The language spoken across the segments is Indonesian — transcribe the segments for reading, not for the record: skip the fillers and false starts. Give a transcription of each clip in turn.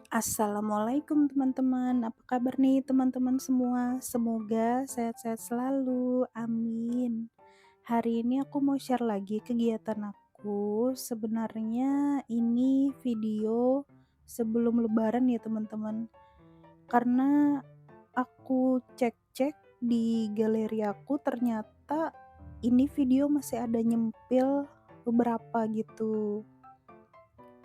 Assalamualaikum teman-teman, apa kabar nih teman-teman semua? Semoga sehat-sehat selalu, amin. Hari ini aku mau share lagi kegiatan aku. Sebenarnya ini video sebelum lebaran ya teman-teman. Karena aku cek-cek di galeri aku ternyata ini video masih ada nyempil beberapa gitu.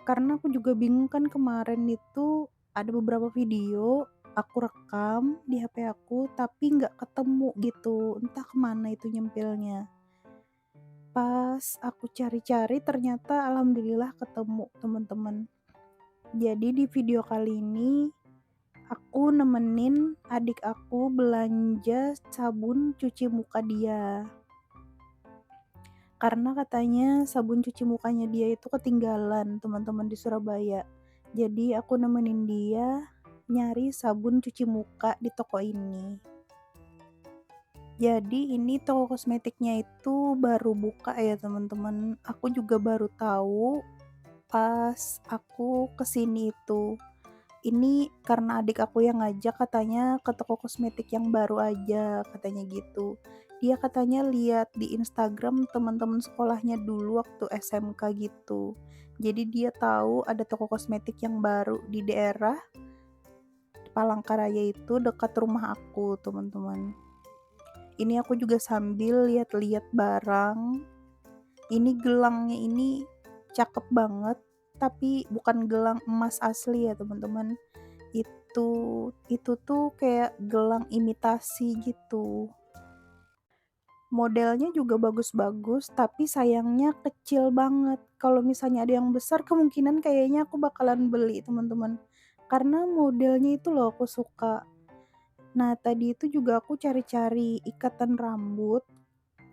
Karena aku juga bingung kan kemarin itu ada beberapa video aku rekam di HP aku tapi nggak ketemu gitu, entah kemana itu nyempilnya. Pas aku cari-cari ternyata alhamdulillah ketemu teman-teman. Jadi di video kali ini aku nemenin adik aku belanja sabun cuci muka dia. Karena katanya sabun cuci mukanya dia itu ketinggalan teman-teman di Surabaya. Jadi aku nemenin dia nyari sabun cuci muka di toko ini. Jadi ini toko kosmetiknya itu baru buka ya teman-teman. Aku juga baru tahu pas aku kesini itu. Ini karena adik aku yang ngajak katanya ke toko kosmetik yang baru aja, katanya gitu. Dia katanya lihat di Instagram teman-teman sekolahnya dulu waktu SMK gitu. Jadi dia tahu ada toko kosmetik yang baru di daerah Palangkaraya itu dekat rumah aku, teman-teman. Ini aku juga sambil lihat-lihat barang. Ini gelangnya ini cakep banget, tapi bukan gelang emas asli ya, teman-teman. Itu tuh kayak gelang imitasi gitu. Modelnya juga bagus-bagus, tapi sayangnya kecil banget. Kalau misalnya ada yang besar kemungkinan kayaknya aku bakalan beli, teman-teman. Karena modelnya itu loh aku suka. Nah, tadi itu juga aku cari-cari ikatan rambut,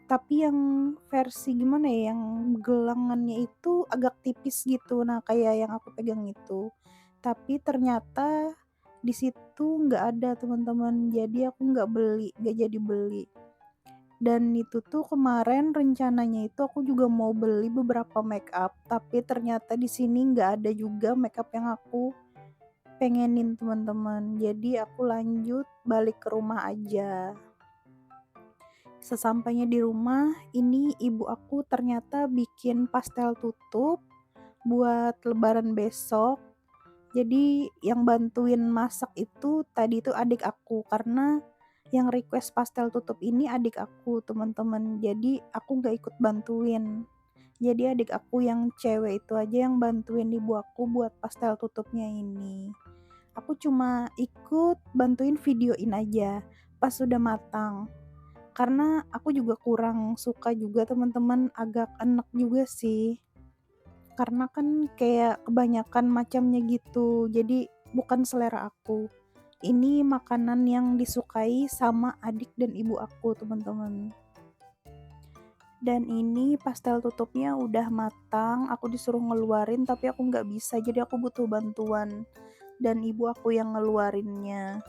tapi yang versi gimana ya, yang gelangannya itu agak tipis gitu. Nah, kayak yang aku pegang itu. Tapi ternyata di situ nggak ada teman-teman, jadi aku nggak jadi beli. Dan itu tuh kemarin rencananya itu aku juga mau beli beberapa make up, tapi ternyata di sini nggak ada juga make up yang aku pengenin teman-teman. Jadi aku lanjut balik ke rumah aja. Sesampainya di rumah, ini ibu aku ternyata bikin pastel tutup buat lebaran besok. Jadi yang bantuin masak itu tadi itu adik aku, karena yang request pastel tutup ini adik aku teman-teman. Jadi aku nggak ikut bantuin. Jadi adik aku yang cewek itu aja yang bantuin ibu aku buat pastel tutupnya ini. Aku cuma ikut bantuin videoin aja pas sudah matang. Karena aku juga kurang suka juga teman-teman, agak enek juga sih. Karena kan kayak kebanyakan macamnya gitu, jadi bukan selera aku. Ini makanan yang disukai sama adik dan ibu aku, teman-teman. Dan ini pastel tutupnya udah matang, aku disuruh ngeluarin tapi aku nggak bisa, jadi aku butuh bantuan. Dan ibu aku yang ngeluarinnya.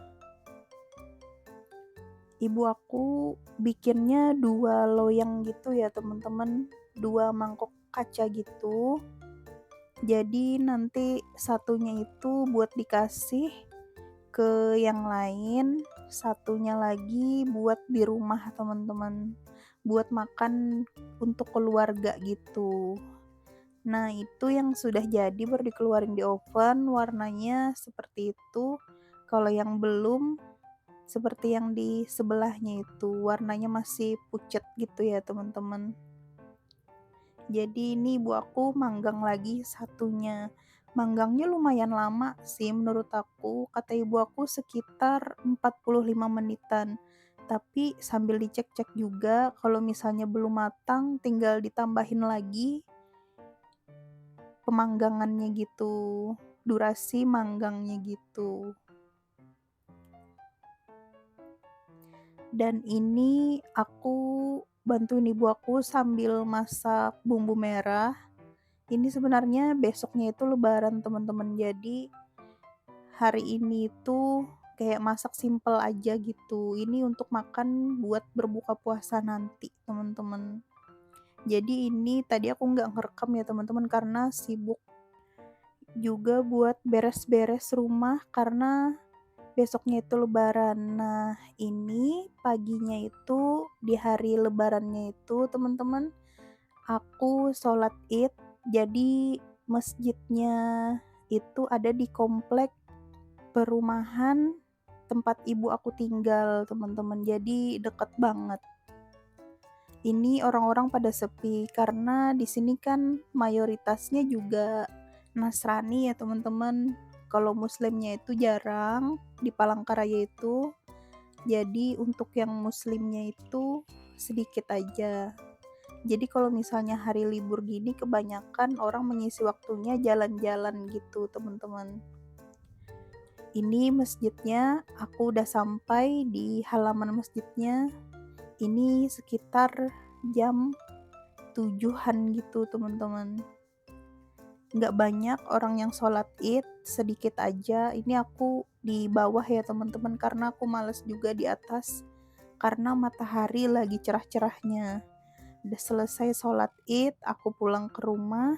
Ibu aku bikinnya 2 loyang gitu ya teman-teman, 2 mangkok kaca gitu. Jadi nanti satunya itu buat dikasih ke yang lain, satunya lagi buat di rumah teman-teman, buat makan untuk keluarga gitu. Nah itu yang sudah jadi baru dikeluarin di oven, warnanya seperti itu. Kalau yang belum, seperti yang di sebelahnya itu, warnanya masih pucat gitu ya teman-teman. Jadi ini ibu aku manggang lagi satunya. Manggangnya lumayan lama sih menurut aku, kata ibu aku sekitar 45 menitan. Tapi sambil dicek-cek juga kalau misalnya belum matang tinggal ditambahin lagi pemanggangannya gitu, durasi manggangnya gitu. Dan ini aku bantuin ibu aku sambil masak bumbu merah. Ini sebenarnya besoknya itu lebaran teman-teman, jadi hari ini tuh kayak masak simple aja gitu. Ini untuk makan buat berbuka puasa nanti teman-teman. Jadi ini tadi aku nggak ngerekam ya teman-teman karena sibuk. juga buat beres-beres rumah karena besoknya itu lebaran. Nah, ini paginya itu di hari lebarannya itu teman-teman, aku sholat Id. Jadi masjidnya itu ada di komplek perumahan tempat ibu aku tinggal, teman-teman. Jadi deket banget. Ini orang-orang pada sepi karena di sini kan mayoritasnya juga Nasrani ya, teman-teman. Kalau muslimnya itu jarang di Palangkaraya itu. Jadi untuk yang muslimnya itu sedikit aja. Jadi kalau misalnya hari libur gini kebanyakan orang mengisi waktunya jalan-jalan gitu, teman-teman. Ini masjidnya, aku udah sampai di halaman masjidnya. Ini sekitar jam 7-an gitu, teman-teman. Nggak banyak orang yang sholat Id, sedikit aja. Ini aku di bawah ya, teman-teman, karena aku males juga di atas karena matahari lagi cerah-cerahnya. Udah selesai sholat Id, aku pulang ke rumah.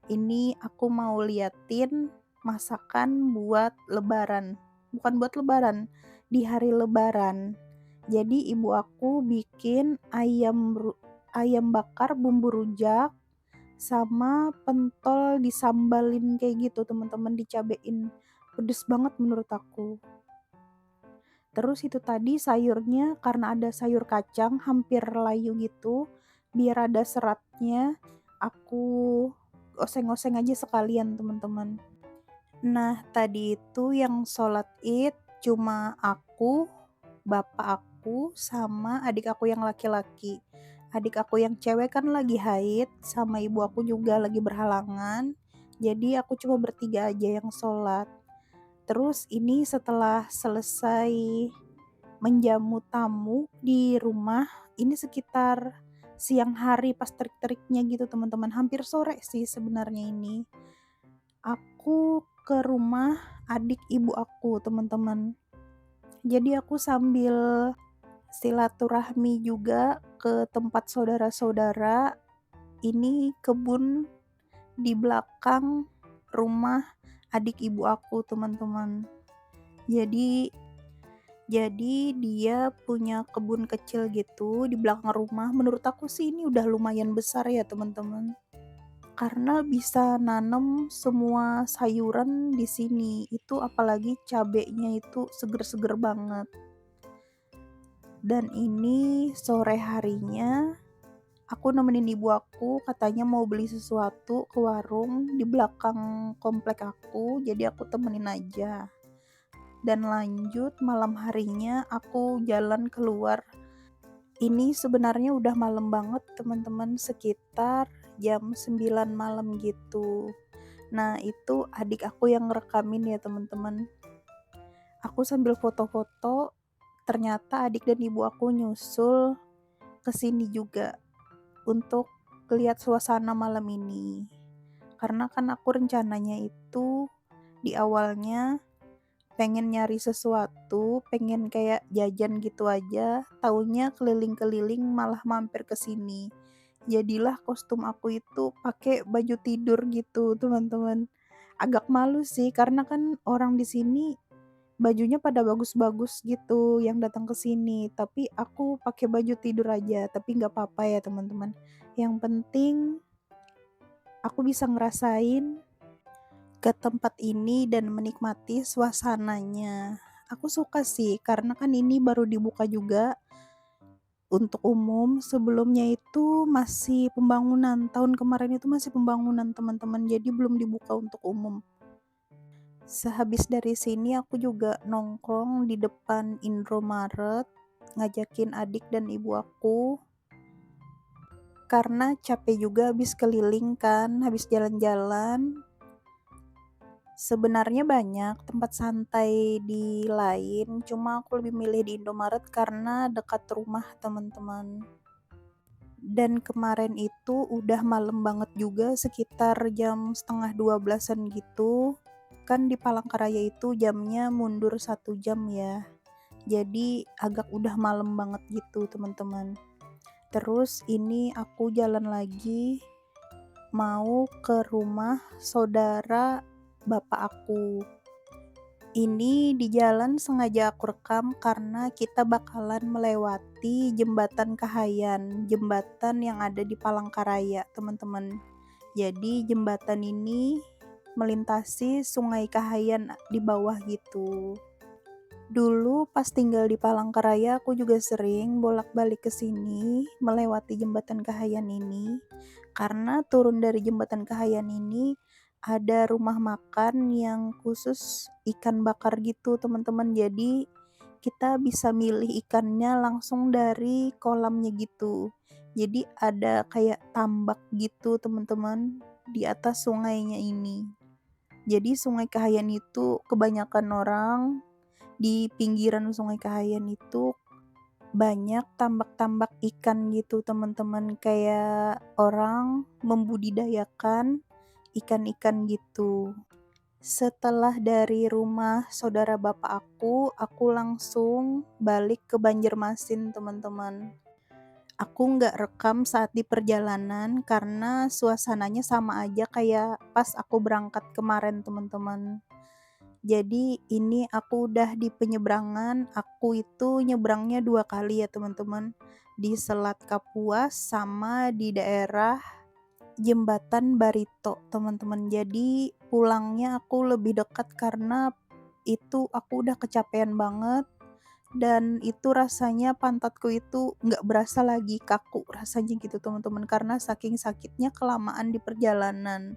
Ini aku mau liatin masakan buat lebaran. Bukan buat lebaran, di hari lebaran. Jadi ibu aku bikin ayam bakar bumbu rujak sama pentol disambalin kayak gitu, teman-teman, dicabein. Pedes banget menurut aku. Terus itu tadi sayurnya karena ada sayur kacang hampir layu gitu, biar ada seratnya, aku oseng-oseng aja sekalian, teman-teman. Nah, tadi itu yang sholat Id cuma aku, bapak aku, sama adik aku yang laki-laki. Adik aku yang cewek kan lagi haid, sama ibu aku juga lagi berhalangan. Jadi aku cuma bertiga aja yang sholat. Terus ini setelah selesai menjamu tamu di rumah, ini sekitar siang hari pas terik-teriknya gitu, teman-teman. Hampir sore sih sebenarnya ini. Aku ke rumah adik ibu aku, teman-teman. Jadi aku sambil silaturahmi juga ke tempat saudara-saudara. Ini kebun di belakang rumah adik ibu aku, teman-teman. Jadi dia punya kebun kecil gitu di belakang rumah. Menurut aku sih ini udah lumayan besar ya, teman-teman. Karena bisa nanam semua sayuran di sini. Itu apalagi cabenya itu seger-seger banget. Dan ini sore harinya aku nemenin ibu aku, katanya mau beli sesuatu ke warung di belakang komplek aku, jadi aku temenin aja. Dan lanjut malam harinya aku jalan keluar. Ini sebenarnya udah malam banget, teman-teman, sekitar jam 9 malam gitu. Nah, itu adik aku yang ngerekamin ya, teman-teman. Aku sambil foto-foto, ternyata adik dan ibu aku nyusul ke sini juga untuk lihat suasana malam ini. Karena kan aku rencananya itu di awalnya pengen nyari sesuatu, pengen kayak jajan gitu aja, taunya keliling-keliling malah mampir ke sini. Jadilah kostum aku itu pakai baju tidur gitu, teman-teman. Agak malu sih karena kan orang di sini bajunya pada bagus-bagus gitu yang datang ke sini, tapi aku pakai baju tidur aja, tapi nggak apa-apa ya, teman-teman. Yang penting aku bisa ngerasain ke tempat ini dan menikmati suasananya. Aku suka sih karena kan ini baru dibuka juga untuk umum. Sebelumnya itu masih pembangunan. Tahun kemarin itu masih pembangunan, teman-teman. Jadi belum dibuka untuk umum. Sehabis dari sini aku juga nongkrong di depan Indomaret, ngajakin adik dan ibu aku karena capek juga habis keliling kan, habis jalan-jalan. Sebenarnya banyak tempat santai di lain, cuma aku lebih milih di Indomaret karena dekat rumah, teman-teman. Dan kemarin itu udah malam banget juga, sekitar jam setengah 12-an gitu. Kan di Palangkaraya itu jamnya mundur 1 jam ya. Jadi agak udah malam banget gitu, teman-teman. Terus ini aku jalan lagi mau ke rumah saudara bapak aku. Ini di jalan sengaja aku rekam karena kita bakalan melewati Jembatan Kahayan, jembatan yang ada di Palangkaraya, teman-teman. Jadi jembatan ini melintasi Sungai Kahayan di bawah gitu. Dulu pas tinggal di Palangkaraya aku juga sering bolak-balik ke sini melewati Jembatan Kahayan ini. Karena turun dari Jembatan Kahayan ini ada rumah makan yang khusus ikan bakar gitu, teman-teman. Jadi kita bisa milih ikannya langsung dari kolamnya gitu. Jadi ada kayak tambak gitu, teman-teman, di atas sungainya ini. Jadi Sungai Kahayan itu kebanyakan orang di pinggiran Sungai Kahayan itu banyak tambak-tambak ikan gitu, teman-teman, kayak orang membudidayakan ikan-ikan gitu. Setelah dari rumah saudara bapak aku langsung balik ke Banjarmasin, teman-teman. Aku nggak rekam saat di perjalanan karena suasananya sama aja kayak pas aku berangkat kemarin, teman-teman. Jadi ini aku udah di penyeberangan, aku itu nyebrangnya 2 kali ya, teman-teman. Di Selat Kapuas sama di daerah Jembatan Barito, teman-teman. Jadi pulangnya aku lebih dekat karena itu aku udah kecapean banget dan itu rasanya pantatku itu nggak berasa lagi kaku rasanya gitu, teman-teman, karena saking sakitnya kelamaan di perjalanan.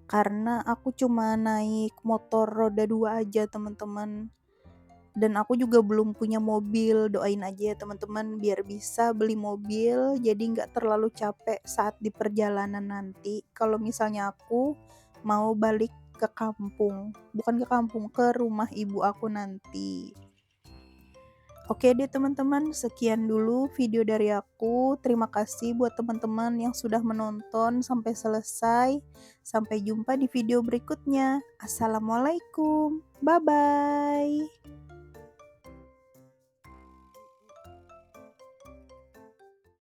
Karena aku cuma naik motor roda 2 aja, teman-teman. Dan aku juga belum punya mobil, doain aja ya teman-teman biar bisa beli mobil jadi nggak terlalu capek saat di perjalanan nanti. Kalau misalnya aku mau balik ke kampung, bukan ke kampung, ke rumah ibu aku nanti. Oke deh teman-teman, sekian dulu video dari aku. Terima kasih buat teman-teman yang sudah menonton sampai selesai. Sampai jumpa di video berikutnya. Assalamualaikum. Bye bye.